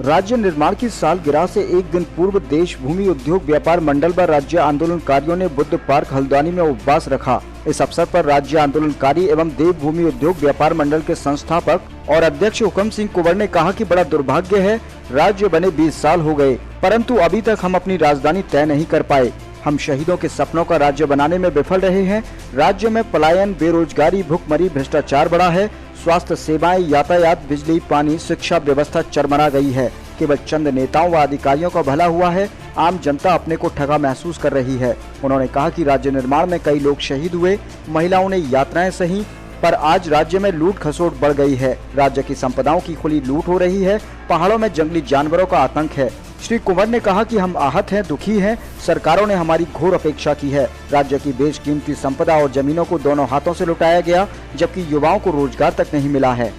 राज्य निर्माण की सालगिरह से एक दिन पूर्व देश भूमि उद्योग व्यापार मंडल व राज्य आंदोलनकारियों ने बुद्ध पार्क हल्द्वानी में उपवास रखा। इस अवसर पर राज्य आंदोलनकारी एवं देव भूमि उद्योग व्यापार मंडल के संस्थापक और अध्यक्ष हुकम सिंह कुंवर ने कहा कि बड़ा दुर्भाग्य है, राज्य बने 20 साल हो गए, परंतु अभी तक हम अपनी राजधानी तय नहीं कर पाए। हम शहीदों के सपनों का राज्य बनाने में विफल रहे हैं। राज्य में पलायन, बेरोजगारी, भुखमरी, भ्रष्टाचार बढ़ा है। स्वास्थ्य सेवाएं, यातायात, बिजली, पानी, शिक्षा व्यवस्था चरमरा गई है। केवल चंद नेताओं व अधिकारियों का भला हुआ है, आम जनता अपने को ठगा महसूस कर रही है। उन्होंने कहा कि राज्य निर्माण में कई लोग शहीद हुए, महिलाओं ने यात्राएं सही, पर आज राज्य में लूट खसोट बढ़ गई है। राज्य की संपदाओं की खुली लूट हो रही है। पहाड़ों में जंगली जानवरों का आतंक है। श्री कुंवर ने कहा कि हम आहत हैं, दुखी हैं। सरकारों ने हमारी घोर अपेक्षा की है। राज्य की बेशकीमती संपदा और जमीनों को दोनों हाथों से लुटाया गया, जबकि युवाओं को रोजगार तक नहीं मिला है।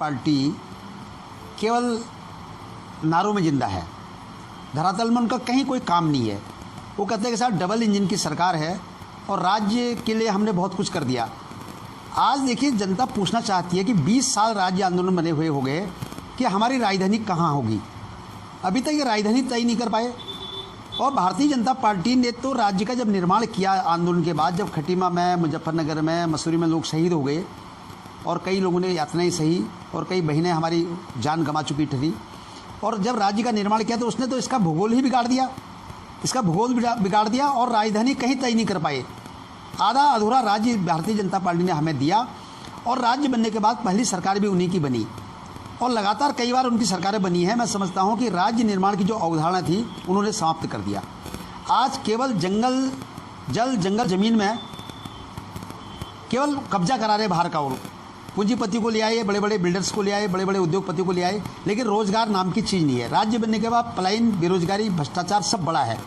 पार्टी केवल नारों में जिंदा है, धरातल में उनका कहीं कोई काम नहीं है। वो कहते हैं कि साहब डबल इंजन की सरकार है और राज्य के लिए हमने बहुत कुछ कर दिया। आज देखिए, जनता पूछना चाहती है कि 20 साल राज्य आंदोलन बने हुए हो गए कि हमारी राजधानी कहाँ होगी। अभी तक ये राजधानी तय नहीं कर पाए। और भारतीय जनता पार्टी ने तो राज्य का जब निर्माण किया आंदोलन के बाद, जब खटीमा में, मुजफ्फरनगर में, मसूरी में लोग शहीद हो गए और कई लोगों ने यातनाएं सही और कई बहनें हमारी जान गंवा चुकी थी, और जब राज्य का निर्माण किया तो उसने तो इसका भूगोल ही बिगाड़ दिया। इसका भूगोल बिगाड़ दिया और राजधानी कहीं तय नहीं कर पाए। आधा अधूरा राज्य भारतीय जनता पार्टी ने हमें दिया और राज्य बनने के बाद पहली सरकार भी उन्हीं की बनी और लगातार कई बार उनकी सरकारें बनी हैं। मैं समझता हूं कि राज्य निर्माण की जो अवधारणा थी उन्होंने समाप्त कर दिया। आज केवल जंगल ज़मीन में केवल कब्जा करा रहे बाहर का, और पूंजीपति को ले आए, बड़े बड़े बिल्डर्स को ले आए, बड़े बड़े उद्योगपतियों को ले आए, लेकिन रोजगार नाम की चीज़ नहीं है। राज्य बनने के बाद पलायन, बेरोजगारी, भ्रष्टाचार सब बड़ा है।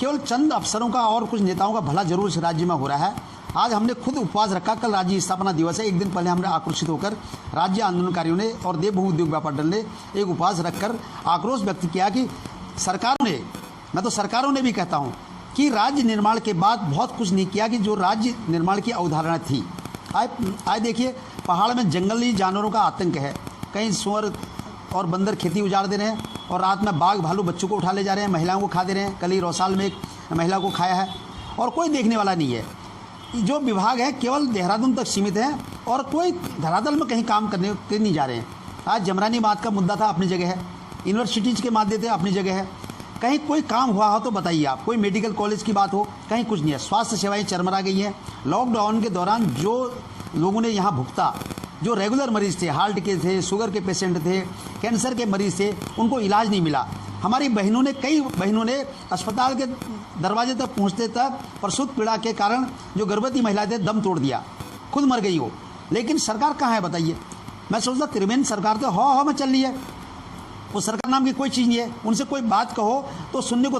केवल चंद अफसरों का और कुछ नेताओं का भला जरूर इस राज्य में हो रहा है। आज हमने खुद उपवास रखा। कल राज्य स्थापना दिवस है। एक दिन पहले हमने आक्रोशित होकर राज्य आंदोलनकारियों ने और देव भूमि उद्योग व्यापार मंडल ने एक उपवास रखकर आक्रोश व्यक्त किया कि सरकारों ने, मैं तो सरकारों ने भी कहता हूं कि राज्य निर्माण के बाद बहुत कुछ नहीं किया कि जो राज्य निर्माण की अवधारणा थी। आज देखिए, पहाड़ में जंगली जानवरों का आतंक है। कहीं सुअर और बंदर खेती उजाड़ दे रहे हैं और रात में बाघ भालू बच्चों को उठा ले जा रहे हैं, महिलाओं को खा दे रहे हैं। कल ही रौसाल में एक महिला को खाया है और कोई देखने वाला नहीं है। जो विभाग है केवल देहरादून तक सीमित है और कोई धरातल में कहीं काम करने के नहीं जा रहे हैं। आज जमरानी बात का मुद्दा था, अपनी जगह है। यूनिवर्सिटीज़ के माध्यम से अपनी जगह है। कहीं कोई काम हुआ हो तो बताइए आप। कोई मेडिकल कॉलेज की बात हो, कहीं कुछ नहीं है। स्वास्थ्य सेवाएं चरमरा गई हैं। लॉकडाउन के दौरान जो लोगों ने यहाँ भुगता, जो रेगुलर मरीज थे, हार्ट के थे, शुगर के पेशेंट थे, कैंसर के मरीज थे, उनको इलाज नहीं मिला। हमारी बहनों ने, कई बहनों ने अस्पताल के दरवाजे तक पहुंचते तक प्रसूत पीड़ा के कारण जो गर्भवती महिलाएं थे दम तोड़ दिया, खुद मर गई हो। लेकिन सरकार कहाँ है बताइए। मैं सोचता त्रिवेंद्र सरकार तो हवा में चल रही है। वो सरकार नाम की कोई चीज़ नहीं है। उनसे कोई बात कहो तो सुनने को